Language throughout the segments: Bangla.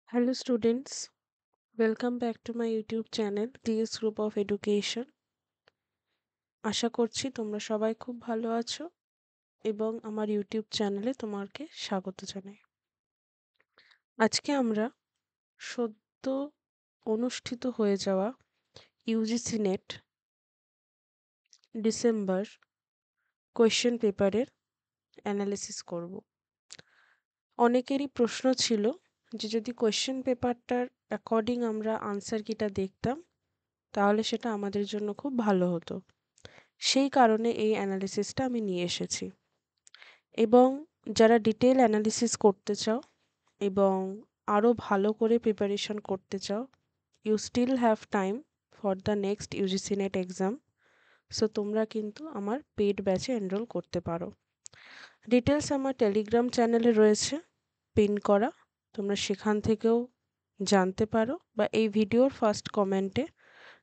Hello, students. Welcome back to my YouTube channel, DS Group of Education. আশা করছি তোমরা সবাই খুব ভালো আছো এবং আমার ইউটিউব চ্যানেলে তোমাকে স্বাগত জানাই। আজকে আমরা সদ্য অনুষ্ঠিত হয়ে যাওয়া ইউজিসি নেট ডিসেম্বর কোয়েশ্চেন পেপারের অ্যানালিসিস করব। অনেকেরই প্রশ্ন ছিল যে যদি কোয়েশ্চেন পেপারটার অ্যাকর্ডিং আমরা আনসার কিটা দেখতাম তাহলে সেটা আমাদের জন্য খুব ভালো হতো। সেই কারণে এই অ্যানালিসিসটা আমি নিয়ে এসেছি এবং যারা ডিটেল অ্যানালিসিস করতে চাও এবং আরও ভালো করে প্রিপারেশন করতে চাও, you still have time for the next UGC NET exam. So তোমরা কিন্তু আমার পেড ব্যাচে এনরোল করতে পারো। ডিটেলস আমার টেলিগ্রাম চ্যানেলে রয়েছে পিন করা, তোমরা সেখান থেকেও জানতে পারো, বা এই ভিডিওর ফার্স্ট কমেন্টে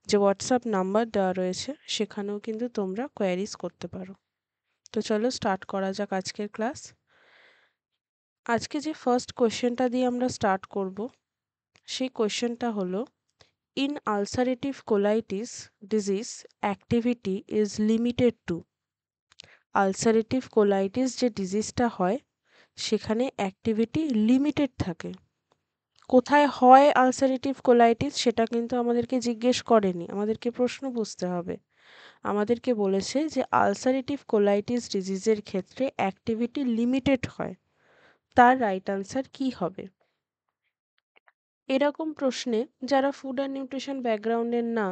যে হোয়াটসঅ্যাপ নাম্বার দেওয়া রয়েছে সেখানেও কিন্তু তোমরা কোয়ারিজ করতে পারো। তো চলো স্টার্ট করা যাক আজকের ক্লাস। আজকে যে ফার্স্ট কোয়েশ্চেনটা দিয়ে আমরা স্টার্ট করব সেই কোয়েশ্চেনটা হলো, in ulcerative colitis disease activity is limited to. Ulcerative colitis যে ডিজিজটা হয় সেখানে অ্যাক্টিভিটি লিমিটেড থাকে। কোথায় হয় আলসারেটিভ কোলাইটিস সেটা কিন্তু আমাদেরকে জিজ্ঞেস করেনি, আমাদেরকে প্রশ্ন বুঝতে হবে। আমাদেরকে বলেছে যে আলসারেটিভ কোলাইটিস ডিজিজের ক্ষেত্রে অ্যাক্টিভিটি লিমিটেড হয়, তার রাইট আনসার কি হবে? এরকম প্রশ্নে যারা ফুড অ্যান্ড নিউট্রিশন ব্যাকগ্রাউন্ডের না,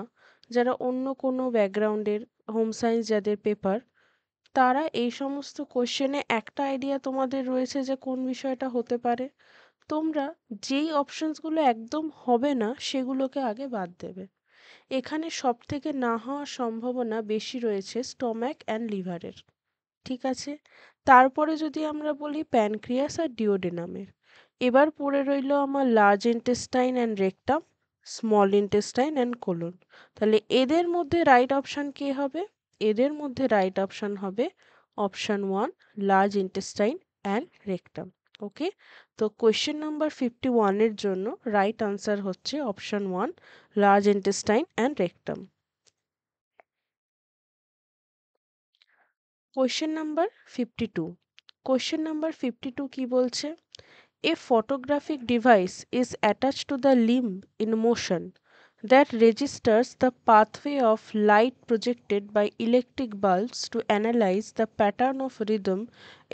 যারা অন্য কোনো ব্যাকগ্রাউন্ডের, হোম সায়েন্স যাদের পেপার, তারা এই সমস্ত কোশ্চেনে একটা আইডিয়া তোমাদের রয়েছে যে কোন বিষয়টা হতে পারে। তোমরা যেই অপশনসগুলো একদম হবে না সেগুলোকে আগে বাদ দেবে। এখানে সব থেকে না হওয়ার সম্ভাবনা বেশি রয়েছে স্টম্যাক অ্যান্ড লিভারের। ঠিক আছে, তারপরে যদি আমরা বলি প্যানক্রিয়াস আর ডিওডেনামের। এবার পড়ে রইল আমার large intestine and rectum, small intestine and colon. তাহলে এদের মধ্যে রাইট অপশান কে হবে? এদের মধ্যে রাইট অপশান হবে option 1, large intestine and rectum. Okay, তো কোয়েশ্চেন নাম্বার 51-এর জন্য রাইট আনসার হচ্ছে option 1, large intestine and rectum. Question number 52। Question number 52 কি বলছে? A photographic device is attached to the limb in motion that registers the pathway of light projected by electric bulbs to analyze the pattern of rhythm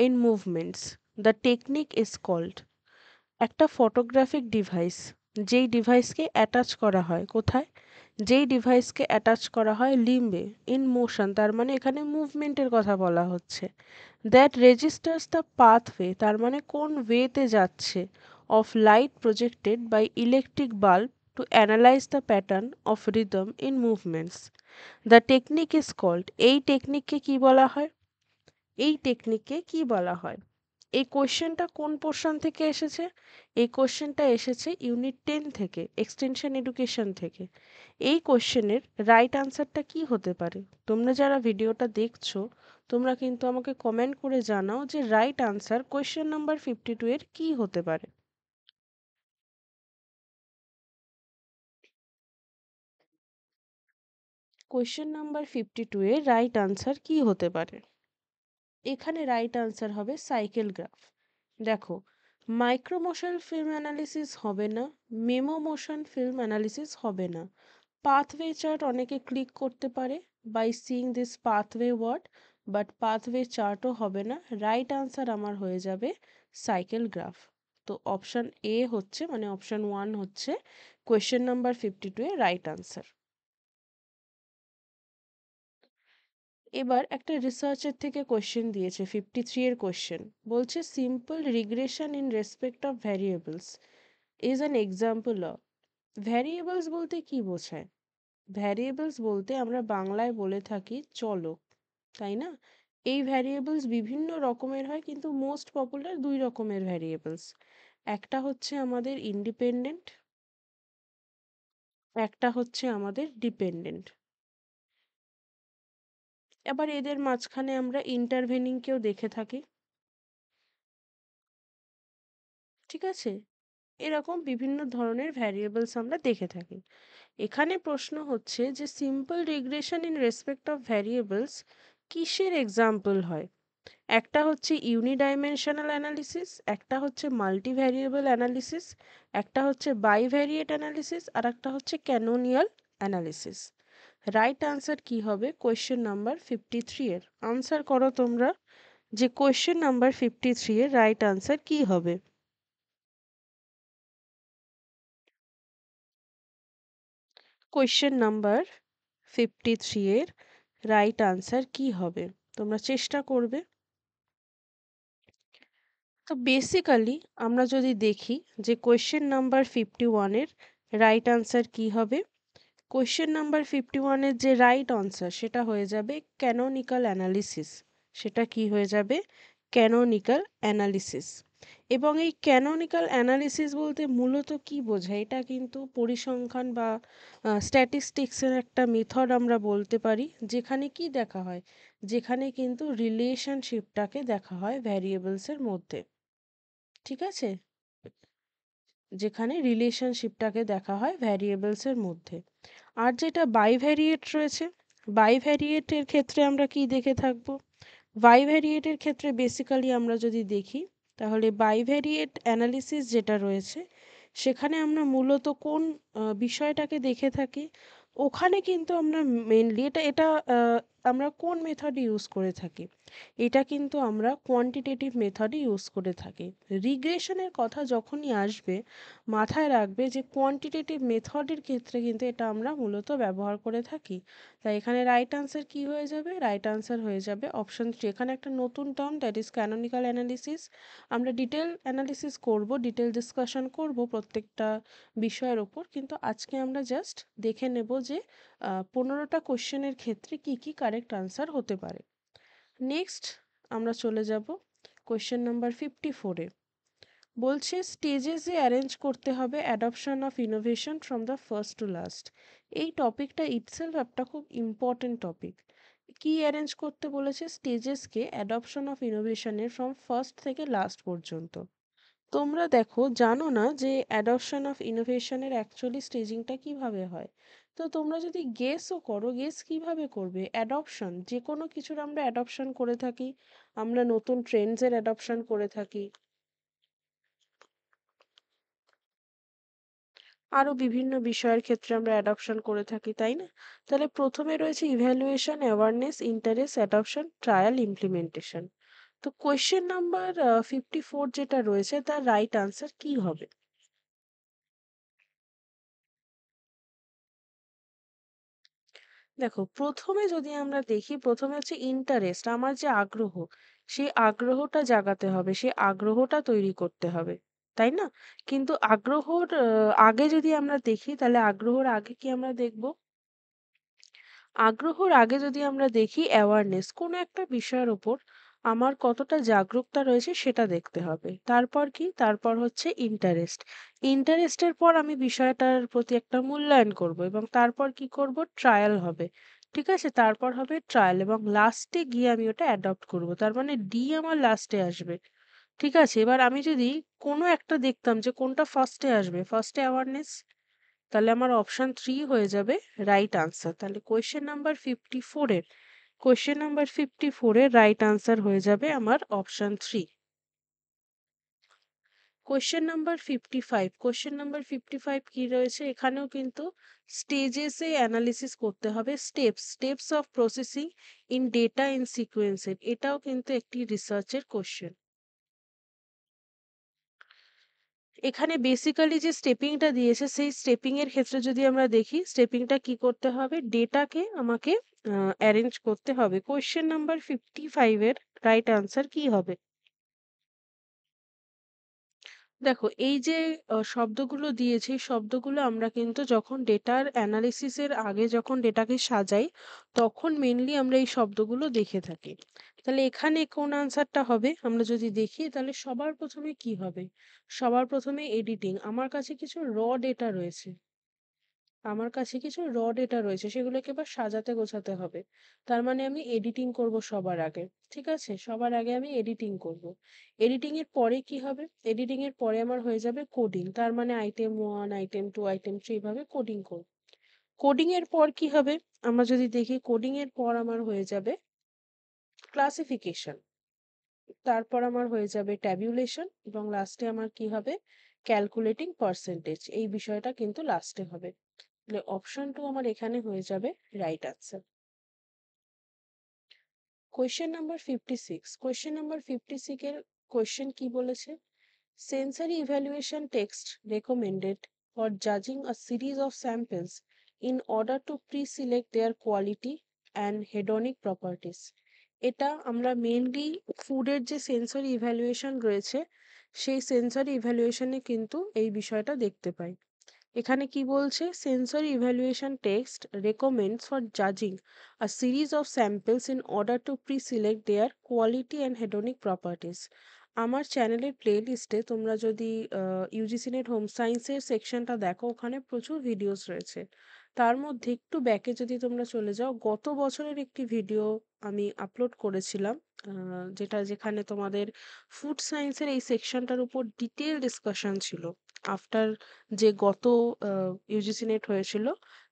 in movements. The technique is called। একটা ফটোগ্রাফিক ডিভাইস, যেই ডিভাইসকে অ্যাটাচ করা হয় কোথায়? যেই ডিভাইসকে অ্যাটাচ করা হয় লিম্বে ইন মোশন, তার মানে এখানে মুভমেন্টের কথা বলা হচ্ছে। দ্যাট রেজিস্টার্স দ্য পাথওয়ে, তার মানে কোন ওয়েতে যাচ্ছে, of light projected by electric bulb to analyze the pattern of rhythm in movements. The technique is called. এই টেকনিককে কি বলা হয়? এই টেকনিককে কি বলা হয়? এই কোশ্চেনটা কোন পোর্শন থেকে এসেছে? এই কোশ্চেনটা এসেছে ইউনিট 10 থেকে, এক্সটেনশন এডুকেশন থেকে। এই কোশ্চেনের রাইট আনসারটা কি হতে পারে? তোমরা যারা ভিডিওটা দেখছো তোমরা কিন্তু আমাকে কমেন্ট করে জানাও যে রাইট আনসার কোশ্চেন নাম্বার 52 এর কি হতে পারে। কোশ্চেন নাম্বার 52 এর রাইট আনসার কি হতে পারে? এখানে রাইট আনসার হবে সাইকেল গ্রাফ। দেখো, মাইক্রো মোশন ফিল্ম অ্যানালিসিস হবে না, মেমো মোশন ফিল্ম অ্যানালিসিস হবে না। পাথওয়ে চার্ট অনেকে ক্লিক করতে পারে by seeing this pathway word, but pathway চার্টও হবে না। রাইট আনসার আমার হয়ে যাবে সাইকেল গ্রাফ। তো অপশান এ হচ্ছে, মানে অপশান 1 হচ্ছে কোয়েশ্চেন নাম্বার 52 এর রাইট আনসার। এবার একটা রিসার্চের থেকে কোশ্চেন দিয়েছে, 53 এর কোশ্চেন বলছে simple regression in respect of variables is an example of. Variables বলতে কি বোঝায়? ভ্যারিয়েবলস বলতে আমরা বাংলায় বলে থাকি চলক, তাই না? এই ভ্যারিয়েবলস বিভিন্ন রকমের হয়, কিন্তু মোস্ট পপুলার দুই রকমের ভ্যারিয়েবলস। একটা হচ্ছে আমাদের ইন্ডিপেন্ডেন্ট, একটা হচ্ছে আমাদের ডিপেন্ডেন্ট। এবার এদের মাঝখানে আমরা ইন্টারভেনিংকেও দেখে থাকি। ঠিক আছে, এরকম বিভিন্ন ধরনের ভ্যারিয়েবলস আমরা দেখে থাকি। এখানে প্রশ্ন হচ্ছে যে simple regression in respect of variables কিসের এক্সাম্পল হয়? একটা হচ্ছে ইউনিডাইমেনশনাল অ্যানালিসিস, একটা হচ্ছে মাল্টিভ্যারিয়েবল অ্যানালিসিস, একটা হচ্ছে বাইভ্যারিয়েট অ্যানালিসিস, আর একটা হচ্ছে ক্যানোনিয়াল অ্যানালিসিস। রাইট আনসার কি হবে কোয়েশ্চেন নাম্বার 53 এর? আনসার করো তোমরা যে কোয়েশ্চেন নাম্বার 53 এর রাইট আনসার কি হবে। কোয়েশ্চেন নাম্বার 53 এর রাইট আনসার কি হবে? তোমরা চেষ্টা করবে। তো বেসিক্যালি আমরা যদি দেখি যে কোয়েশ্চেন নাম্বার 51 এর রাইট আনসার কি হবে, কোয়েশ্চেন নাম্বার 51 এর যে রাইট আনসার সেটা হয়ে যাবে ক্যানোনিক্যাল অ্যানালিসিস। সেটা কি হয়ে যাবে? Canonical analysis. এবং এই ক্যানোনিক্যাল অ্যানালিসিস বলতে মূলত কি বোঝায়? এটা কিন্তু পরিসংখ্যান বা স্ট্যাটিস্টিক্সের একটা মেথড আমরা বলতে পারি, যেখানে কি দেখা হয়, যেখানে কিন্তু রিলেশনশিপটাকে দেখা হয় ভ্যারিয়েবলসের মধ্যে। ঠিক আছে? যেখানে রিলেশনশিপটাকে দেখা হয় ভ্যারিয়েবলসের মধ্যে। আর যেটা বাইভ্যারিয়েট রয়েছে, বাইভ্যারিয়েটের ক্ষেত্রে আমরা কি দেখে থাকবো? বাইভ্যারিয়েটের ক্ষেত্রে বেসিক্যালি আমরা যদি দেখি, তাহলে বাইভ্যারিয়েট অ্যানালিসিস যেটা রয়েছে সেখানে আমরা মূলত কোন বিষয়টাকে দেখে থাকি? ওখানে কিন্তু আমরা মেনলি এটা এটা আমরা কোন মেথড ইউজ করে থাকি? এটা কিন্তু আমরা কোয়ান্টিটেটিভ মেথডই ইউজ করে থাকি। রিগ্রেশনের কথা যখনই আসবে মাথায় রাখবে যে কোয়ান্টিটেটিভ মেথডের ক্ষেত্রে কিন্তু এটা আমরা মূলত ব্যবহার করে থাকি। তাই এখানে রাইট আনসার কি হয়ে যাবে? রাইট আনসার হয়ে যাবে অপশন 3। এখানে একটা নতুন term, that is canonical analysis. আমরা ডিটেল অ্যানালিসিস করব, ডিটেল ডিসকাশন করব প্রত্যেকটা বিষয়ের ওপর, কিন্তু আজকে আমরা জাস্ট দেখে নেব যে 15টা কোশ্চেনের ক্ষেত্রে কি কি কারেক্ট আনসার হতে পারে। নেক্সট আমরা চলে যাব কোয়েশ্চেন নাম্বার 54-এ। বলছে স্টেজেসে অ্যারেঞ্জ করতে হবে adoption of innovation from the first to last. এই টপিকটা ইটসেলফ একটা খুব ইম্পর্টেন্ট টপিক। কি অ্যারেঞ্জ করতে বলেছে? স্টেজেসকে অ্যাডপশন অফ ইনোভেশনের ফ্রম ফার্স্ট থেকে লাস্ট পর্যন্ত। তোমরা দেখো জানো না যে অ্যাডপশন অফ ইনোভেশনের অ্যাকচুয়ালি স্টেজিংটা কিভাবে হয়? তো তোমরা যদি গেসও করো, গেস কিভাবে করবে? অ্যাডপশন, যে কোনো কিছুর আমরা অ্যাডপশন করে থাকি, আমরা নতুন ট্রেন্ডসের অ্যাডপশন করে থাকি, আরো বিভিন্ন বিষয়ের ক্ষেত্রে আমরা অ্যাডপশন করে থাকি, তাই না? তাহলে প্রথমে রয়েছে evaluation, awareness, interest, adoption, trial, implementation. তো কোয়েশ্চেন নাম্বার 54 যেটা রয়েছে তার রাইট আনসার কি হবে? দেখো প্রথমে যদি আমরা দেখি, প্রথমে হচ্ছে ইন্টারেস্ট, আমার যে আগ্রহ, সেই আগ্রহটা জাগাতে হবে, সেই আগ্রহটা তৈরি করতে হবে, তাই না? কিন্তু আগ্রহর আগে যদি আমরা দেখি, তাহলে আগ্রহর আগে কি আমরা দেখব? আগ্রহর আগে যদি আমরা দেখি অ্যাওয়ারনেস, কোনো একটা বিষয়ের ওপর আমার কতটা জাগরুকতা রয়েছে সেটা দেখতে হবে। তারপর কি? তারপর হচ্ছে ইন্টারেস্ট। ইন্টারেস্টের পর আমি বিষয়টার প্রতি একটা মূল্যায়ন করব, এবং তারপর কি করব? ট্রায়াল হবে। ঠিক আছে? তারপর হবে ট্রায়াল, এবং লাস্টে গিয়ে আমি ওটা অ্যাডপ্ট করব। তার মানে ডি আমার লাস্টে আসবে। ঠিক আছে? এবার আমি যদি কোনো একটা দেখতাম যে কোনটা ফার্স্টে আসবে, ফার্স্টে অ্যাওয়ারনেস, তাহলে আমার অপশন 3 হয়ে যাবে রাইট আনসার। তাহলে কোয়েশ্চেন নাম্বার 54 এর রাইট আনসার হয়ে যাবে আমার অপশন 3। কোয়েশ্চেন নাম্বার 55 কি রয়েছে? এখানেও কিন্তু স্টেজেসে অ্যানালিসিস করতে হবে, steps of processing in data in সিকোয়েন্সের। এটাও কিন্তু একটি রিসার্চের কোশ্চেন। এখানে বেসিক্যালি যে স্টেপিংটা দিয়েছে, সেই স্টেপিং এর ক্ষেত্রে যদি আমরা দেখি, স্টেপিংটা কি করতে হবে? ডেটাকে আমাকে অ্যারেঞ্জ করতে হবে। কোয়েশ্চেন নাম্বার 55 এর রাইট আনসার কি হবে? দেখো এই যে শব্দগুলো দিয়েছে, এই শব্দগুলো আমরা কিন্তু যখন ডেটার অ্যানালিসিসের আগে যখন ডেটাকে সাজাই, তখন মেনলি আমরা এই শব্দগুলো দেখে থাকি। তাহলে এখানে কোন আনসারটা হবে? আমরা যদি দেখি, তাহলে সবার প্রথমে কি হবে? সবার প্রথমে এডিটিং। আমার কাছে কিছু ডেটা রয়েছে, আমার কাছে কিছু র ডেটা রয়েছে, সেগুলোকে এবার সাজাতে গোছাতে হবে। তার মানে আমি এডিটিং করব সবার আগে। ঠিক আছে? সবার আগে আমি এডিটিং করব। এডিটিং এর পরে কি হবে? এডিটিং এর পরে আমার হয়ে যাবে কোডিং। তার মানে আইটেম 1, আইটেম 2, আইটেম 3 এভাবে কোডিং করব। কোডিং এর পর কি হবে? আমরা যদি দেখি কোডিং এর পর আমার হয়ে যাবে ক্লাসিফিকেশন। তারপর আমার হয়ে যাবে ট্যাবুলেশন এবং লাস্টে আমার কি হবে? Calculating percentage. এই বিষয়টা কিন্তু লাস্টে হবে। তাহলে অপশন 2 আমার এখানে হয়ে যাবে right answer. Question number 56। Question number 56 এর কোয়েশ্চেন কি বলেছে? Sensory evaluation text recommended for judging a series of samples in order to pre-select their quality and hedonic properties. এটা আমরা মেইনলি ফুডের যে সেন্সরি ইভ্যালুয়েশন রয়েছে সেই সেন্সরি ইভ্যালুয়েশনে কিন্তু এই বিষয়টা দেখতে পাই। এখানে কি বলছে? Sensory evaluation text recommends for জাজিং a series of samples in order to pre select their quality and hedonic properties. আমার চ্যানেলের প্লে লিস্টে তোমরা যদি ইউজিসি নেট হোম সায়েন্সের সেকশনটা দেখো, ওখানে প্রচুর ভিডিওস রয়েছে। তার মধ্যে একটু ব্যাকে যদি তোমরা চলে যাও, গত বছরের একটি ভিডিও আমি আপলোড করেছিলাম, যেখানে তোমাদের ফুড সায়েন্সের এই সেকশনটার উপর ডিটেল ডিসকাশন ছিল। আফটার যে গত ইউজিসি নেট হয়েছিল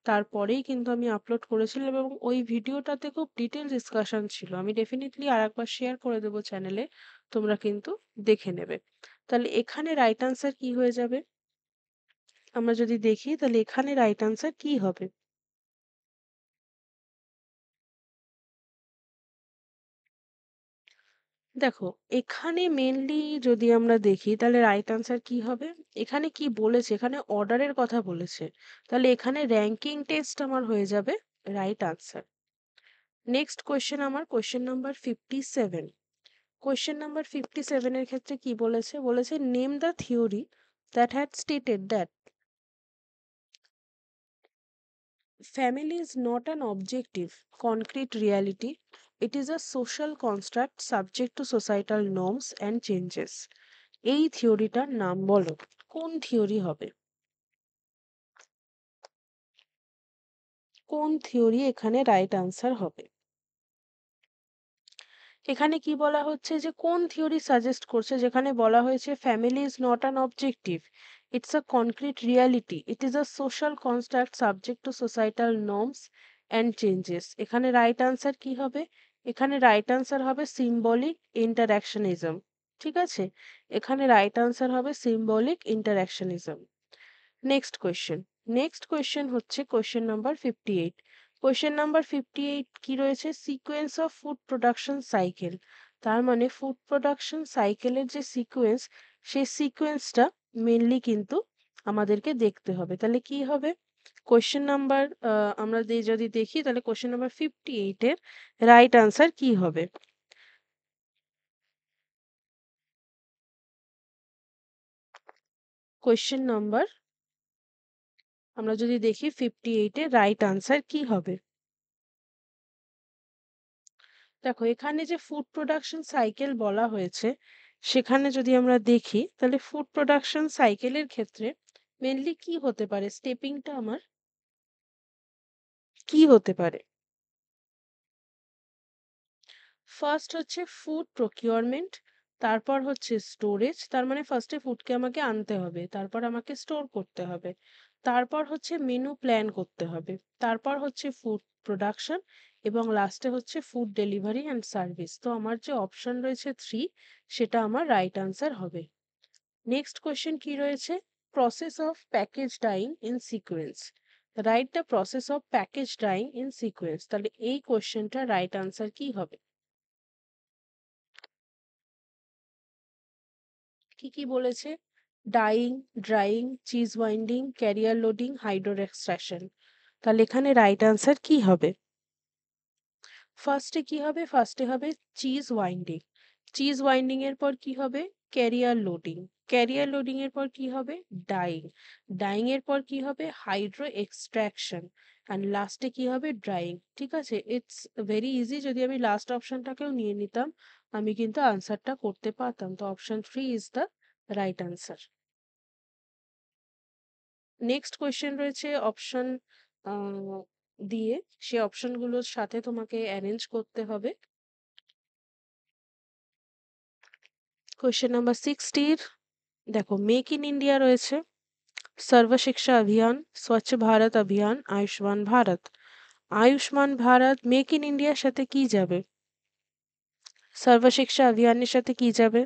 তারপরেই কিন্তু আমি আপলোড করেছিলাম এবং ওই ভিডিওটাতে খুব ডিটেল ডিসকাশন ছিল। আমি ডেফিনেটলি আরেকবার শেয়ার করে দেবো চ্যানেলে, তোমরা কিন্তু দেখে নেবে। তাহলে এখানে রাইট আনসার কি হয়ে যাবে? আমরা যদি দেখি তাহলে এখানে রাইট আনসার কি হবে? দেখো, এখানে মেনলি যদি আমরা দেখি তাহলে রাইট আনসার কি হবে? এখানে কি বলেছে? এখানে অর্ডারের কথা বলেছে। তাহলে এখানে র‍্যাংকিং টেস্ট আমার হয়ে যাবে রাইট আনসার। নেক্সট কোয়েশ্চেন আমার কোয়েশ্চেন নাম্বার 57। কোয়েশ্চেন নাম্বার 57 এর ক্ষেত্রে কি বলেছে? বলেছে name the theory that had stated that family is not an objective, concrete reality. It is a social construct subject to societal norms and changes. এই থিওরিটার নাম বলো। কোন থিওরি হবে? কোন থিওরি এখানে রাইট আনসার হবে? এখানে কি বলা হচ্ছে যে কোন থিওরি সাজেস্ট করছে, যেখানে বলা হয়েছে family is not an objective, it's a concrete reality, it is a social construct subject to societal norms and changes. এখানে রাইট আনসার কি হবে? এখানে রাইট আনসার হবে সিম্বলিক ইন্টারঅ্যাকশনিজম। ঠিক আছে? এখানে রাইট আনসার হবে symbolic interactionism. Next question. Next question হচ্ছে কোয়েশ্চেন নাম্বার 58। কোয়েশ্চেন নাম্বার 58 কি রয়েছে? Sequence of food production cycle. তার মানে ফুড প্রোডাকশন সাইকেলের যে সিকোয়েন্স, সেই সিকোয়েন্সটা মেনলি কিন্তু আমাদেরকে দেখতে হবে। তাহলে কি হবে? কোয়েশ্চেন নাম্বার আমরা যদি দেখি তাহলে কোয়েশ্চেন নাম্বার 58 এর রাইট আনসার কি হবে? কোয়েশ্চেন নাম্বার আমরা যদি দেখি 58 এর রাইট আনসার কি হবে? দেখো, এখানে যে ফুড প্রোডাকশন সাইকেল বলা হয়েছে, সেখানে যদি আমরা দেখি তাহলে ফুড প্রোডাকশন সাইকেলের ক্ষেত্রে মেনলি কি হতে পারে? স্টেপিংটা আমার কি হতে পারে? ফার্স্ট হচ্ছে ফুড প্রকিউরমেন্ট, তারপর হচ্ছে স্টোরেজ। তার মানে ফার্স্টে ফুডকে আমাকে আনতে হবে, তারপর আমাকে স্টোর করতে হবে, তারপর হচ্ছে মেনু প্ল্যান করতে হবে, তারপর হচ্ছে ফুড প্রোডাকশন এবং লাস্টে হচ্ছে ফুড ডেলিভারি অ্যান্ড সার্ভিস। তো আমার যে অপশন রয়েছে 3, সেটা আমার রাইট আনসার হবে। নেক্সট কোয়েশ্চেন কি রয়েছে? Process of package dyeing in sequence. Right the process of package dyeing in sequence. তাহলে এই কোয়েশ্চেনটা রাইট আনসার কি হবে? কি কি বলেছে? Dyeing, drying, cheese winding, carrier loading, hydro extraction. তাহলে এখানে রাইট আনসার কি হবে? ফার্স্টে কি হবে? ফার্স্টে হবে চিজ ওয়াইন্ডিং। চিজ ওয়াইন্ডিং এর পর কি হবে? Career loading. ক্যারিয়ার লোডিং এর পর কি হবে? ডাইং। ডাইং এর পর কি হবে? Hydro extraction. অ্যান্ড লাস্টে কি হবে? ড্রাইং। ঠিক আছে? It's very easy. যদি আমি লাস্ট অপশনটাকেও নিয়ে নিতাম, আমি কিন্তু আনসারটা করতে পারতাম। তো option 3 is the right answer. Next question রয়েছে অপশন দিয়ে, সেই অপশনগুলোর সাথে তোমাকে অ্যারেঞ্জ করতে হবে। কোয়েশ্চেন নাম্বার 60 দেখো, মেক ইন ইন্ডিয়া রয়েছে, সর্ব শিক্ষা অভিযান, স্বচ্ছ ভারত অভিযান, আয়ুষ্মান ভারত। আয়ুষ্মান ভারত মেক ইন ইন্ডিয়ার সাথে কি যাবে? সর্ব শিক্ষা অভিযানের সাথে কি যাবে?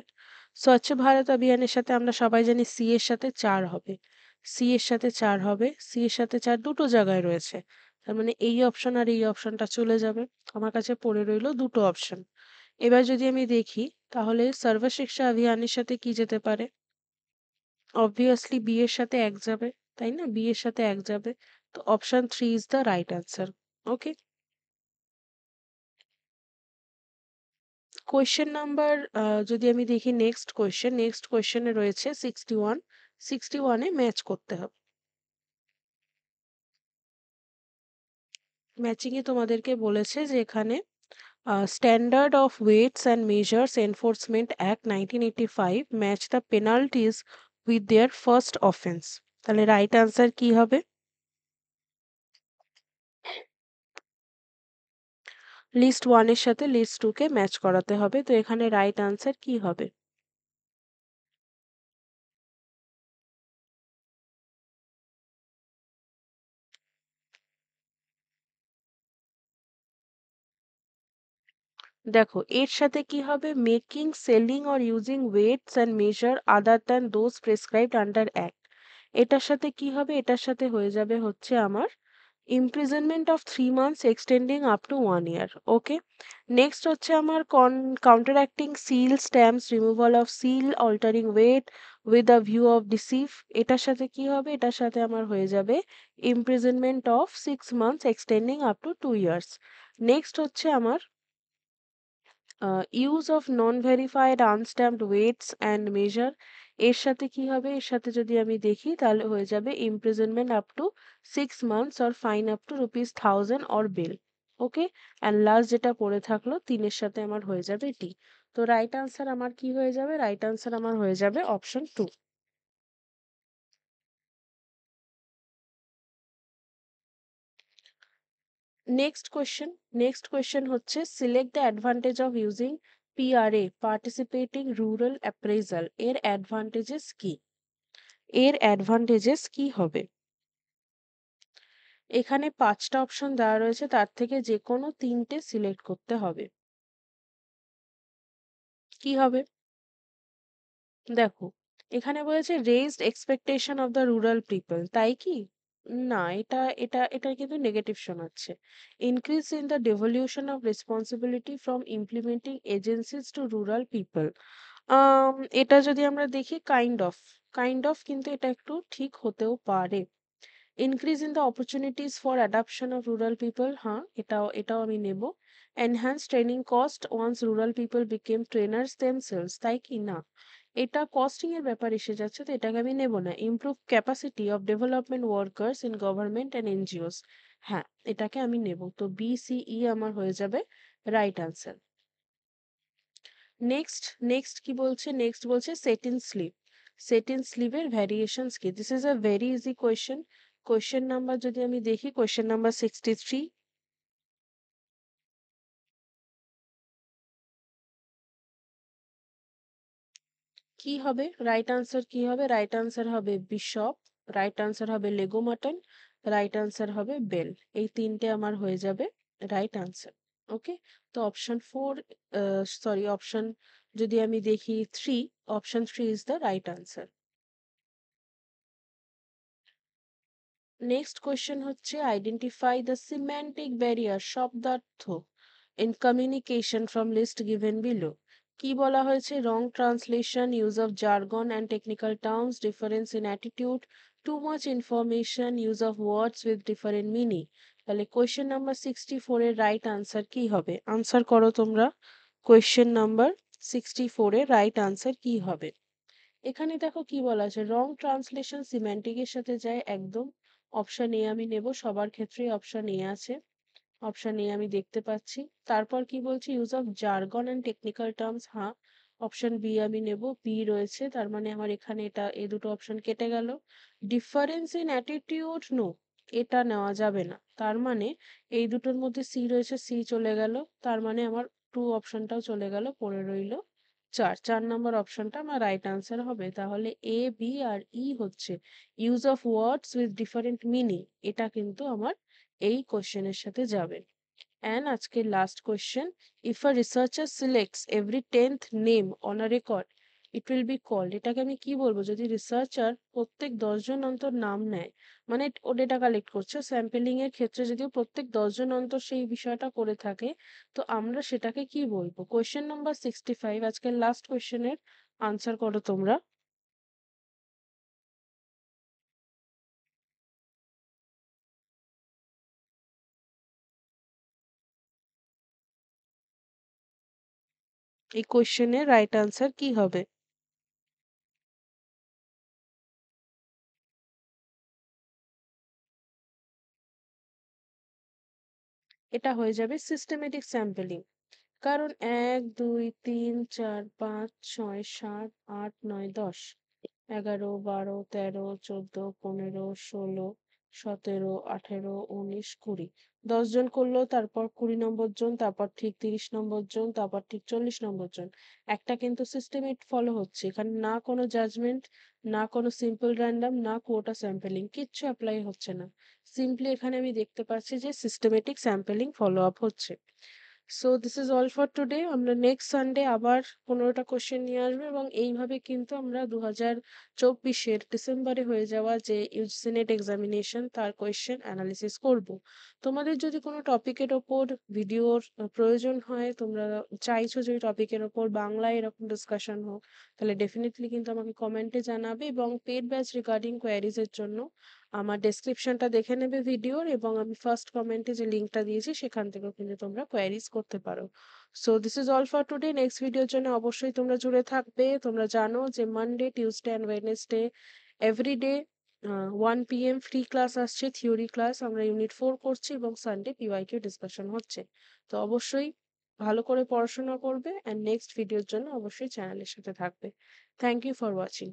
স্বচ্ছ ভারত অভিযানের সাথে আমরা সবাই জানি সি এর সাথে 4 হবে। সি এর সাথে 4 হবে। সি এর সাথে 4 দুটো জায়গায় রয়েছে। তার মানে এই অপশন আর এই অপশনটা চলে যাবে। আমার কাছে পড়ে রইল দুটো অপশন। এবার যদি আমি দেখি তাহলে সর্ব শিক্ষা অভিযানের সাথে কি যেতে পারে? অবভিয়াসলি বি এর সাথে 1 যাবে, তাই না? বি এর সাথে 1 যাবে। তো option 3 is the right answer. Okay? Question number যদি আমি দেখি নেক্সট কোয়েশ্চেনে রয়েছে 61। 61 এ ম্যাচ করতে হবে। ম্যাচিং এ তোমাদেরকে বলেছে যে এখানে standard of weights and measures enforcement act 1985 match the penalties with their first offence. তাহলে রাইট অ্যান্সার কি হবে? লিস্ট 1 এর সাথে লিস্ট 2 কে ম্যাচ করাতে হবে। তো এখানে রাইট অ্যান্সার কি হবে? দেখো এর সাথে কি হবে? Making, selling or using weights and measure other than those prescribed under act. এটার সাথে কি হবে? এটার সাথে হয়ে যাবে হচ্ছে আমার imprisonment of 3 months extending up to 1 year. Okay? Next হচ্ছে আমার counteracting seal stamps, removal of seal, altering weight with a view of deceive। এটার সাথে কি হবে? এটার সাথে আমার হয়ে যাবে imprisonment of 6 months extending up to 2 years। Next হচ্ছে আমার use of non verified unstamped weights and measure. এর সাথে কি হবে? এর সাথে যদি আমি দেখি তাহলে হয়ে যাবে imprisonment up to 6 months or fine up to ₹1000 or bail. Okay? And last যেটা পড়ে থাকলো 3 এর সাথে আমার হয়ে যাবে ডি। তো রাইট আনসার আমার কি হয়ে যাবে? রাইট আনসার আমার হয়ে যাবে অপশন 2। নেক্সট কোয়েশ্চেন হচ্ছে select the advantage of using PRA participating rural appraisal. এর অ্যাডভান্টেজেস কি? এর অ্যাডভান্টেজেস কি হবে? এখানে 5টা অপশন দেওয়া রয়েছে, তার থেকে যে কোনো 3টে সিলেক্ট করতে হবে। কি হবে? দেখো, এখানে বলেছে raised expectation of the rural people, তাই কি? না, এটা কিন্তু নেগেটিভ শোনাচ্ছে। Increase in the devolution of responsibility from implementing agencies to rural people. এটা যদি আমরা দেখি কাইন্ড অফ কিন্তু এটা একটু ঠিক হতেও পারে। Increase in the opportunities for adoption of rural people, হ্যাঁ এটাও আমি নেব। Enhance training cost once rural people became trainers themselves, তাই কি? না, এটা কস্টিং এর ব্যাপার এসে যাচ্ছে, তো এটাকে আমি নেব না। Improve capacity of development workers in government and NGOs, হ্যাঁ এটাকে আমি নেব। তো বি সি ই আমার হয়ে যাবে রাইট আনসার। নেক্সট কি বলছে? নেক্সট বলছে set in slip. Set in স্লিপের ভ্যারিয়েশনস কি? This is a very easy question. Question number যদি আমি দেখি, কোয়েশ্চেন নাম্বার 63 কি হবে? রাইট আনসার কি হবে? রাইট আনসার হবে বিশপ, রাইট আনসার হবে লেগো মাটন, রাইট আনসার হবে বেল। এই তিনটে আমার হয়ে যাবে রাইট আনসার। ওকে? তো অপশন 4, সরি অপশন যদি আমি দেখি 3, option 3 is the right answer. Next question হচ্ছে আইডেন্টিফাই দ্য সিম্যান্টিক ব্যারিয়ার, শব্দার্থ in communication from list given below. কি বলা হয়েছে? Wrong translation, use of jargon and technical terms, difference in attitude, too much information, use of words with different meaning. তাহলে কোয়েশ্চেন নাম্বার 64 এর রাইট আনসার কি হবে? আনসার করো তোমরা। কোয়েশ্চেন নাম্বার 64 এর রাইট আনসার কি হবে? এখানে দেখো কি বলা আছে, রং ট্রান্সলেশন সিম্যান্টিকের সাথে যায় একদম। অপশন এ আমি নেব, সবার ক্ষেত্রেই অপশন এ আছে। অপশন এ আমি দেখতে পাচ্ছি। তারপর কি বলছে? Use of jargon and technical terms, হ্যাঁ অপশন বি আমি নেব, বি রয়েছে, তার মানে আমার এখানে এটা এই দুটো অপশন কেটে গেল। ডিফারেন্স ইন অ্যাটিটিউড, নো, এটা নেওয়া যাবে না, তার মানে এই দুটোর মধ্যে সি রয়েছে, সি চলে গেল, তার মানে আমার টু অপশনটাও চলে গেল, পড়ে রইল চার। 4 নম্বর অপশনটা আমার রাইট আনসার হবে। তাহলে এ, বি আর ই হচ্ছে use of words with different meaning, এটা কিন্তু আমার এই কোশ্চেনের সাথে যাবে। অ্যান্ড আজকের last question, if a researcher selects every 10th name on a record it will be called, এটাকে আমি কি বলবো? যদি রিসার্চার প্রত্যেক 10 জন অন্তর নাম নেয়, মানে ও ডেটা কালেক্ট করছে, স্যাম্পলিং এর ক্ষেত্রে যদিও প্রত্যেক 10 জন অন্তর সেই বিষয়টা করে থাকে, তো আমরা সেটাকে কি বলবো? কোয়েশ্চেন নাম্বার 65, আজকের লাস্ট কোয়েশ্চেনের আনসার করো তোমরা। এই কোয়েশ্চেনের রাইট আনসার কি হবে? এটা হয়ে যাবে সিস্টেমেটিক স্যাম্পলিং। কারণ ১, ২, ৩, ৪, ৫, ৬, ৭, ৮, ৯, ১০, ১১, ১২, ১৩, ১৪, ১৫, ১৬, ১৭, ১৮, ১৯, ২০। ১০ জন করলো, তারপর ২০ নম্বর জন, তারপর ঠিক ৩০ নম্বর জন, তারপর ঠিক ৪০ নম্বর জন। একটা কিন্তু সিস্টেমেট ফলো হচ্ছে। এখানে না কোনো জাজমেন্ট, না কোনো সিম্পল র‍্যান্ডম, না কোটা স্যাম্পলিং, কিচ্ছু এপ্লাই হচ্ছে না। সিম্পলি এখানে আমি দেখতে পাচ্ছি যে সিস্টেমেটিক স্যাম্পলিং ফলো আপ হচ্ছে। So this is all for today. আমরা নেক্সট সানডে আবার ১৫টা কোশ্চেন নিয়ে আসবো এবং এইভাবে কিন্তু আমরা ২০২৪-এর ডিসেম্বরে হয়ে যাওয়া যে ইউজিসি নেট এক্সামিনেশন তার কোয়েশ্চেন অ্যানালিসিস করব। তোমাদের যদি কোনো টপিকের ওপর ভিডিওর প্রয়োজন হয়, তোমরা চাইছো যে ওই টপিকের ওপর বাংলায় এরকম ডিসকাশন হোক, তাহলে ডেফিনিটলি কিন্তু আমাকে কমেন্টে জানাবে এবং পেইড ব্যাচ রিগার্ডিং কোয়ারিজ এর জন্য আমার ডেসক্রিপশনটা দেখে নেবে ভিডিওর, এবং আমি ফার্স্ট কমেন্টে যে লিঙ্কটা দিয়েছি সেখান থেকেও কিন্তু তোমরা কোয়ারিজ করতে পারো। So this is all for today. Next ভিডিওর জন্য অবশ্যই তোমরা জুড়ে থাকবে। তোমরা জানো যে Monday, Tuesday and Wednesday everyday 1 PM free class আসছে, থিওরি ক্লাস। আমরা ইউনিট 4 করছি এবং সানডে পিওয়াইকিউ ডিসকাশন হচ্ছে। তো অবশ্যই ভালো করে পড়াশোনা করবে অ্যান্ড নেক্সট ভিডিওর জন্য অবশ্যই চ্যানেলের সাথে থাকবে। Thank you for watching.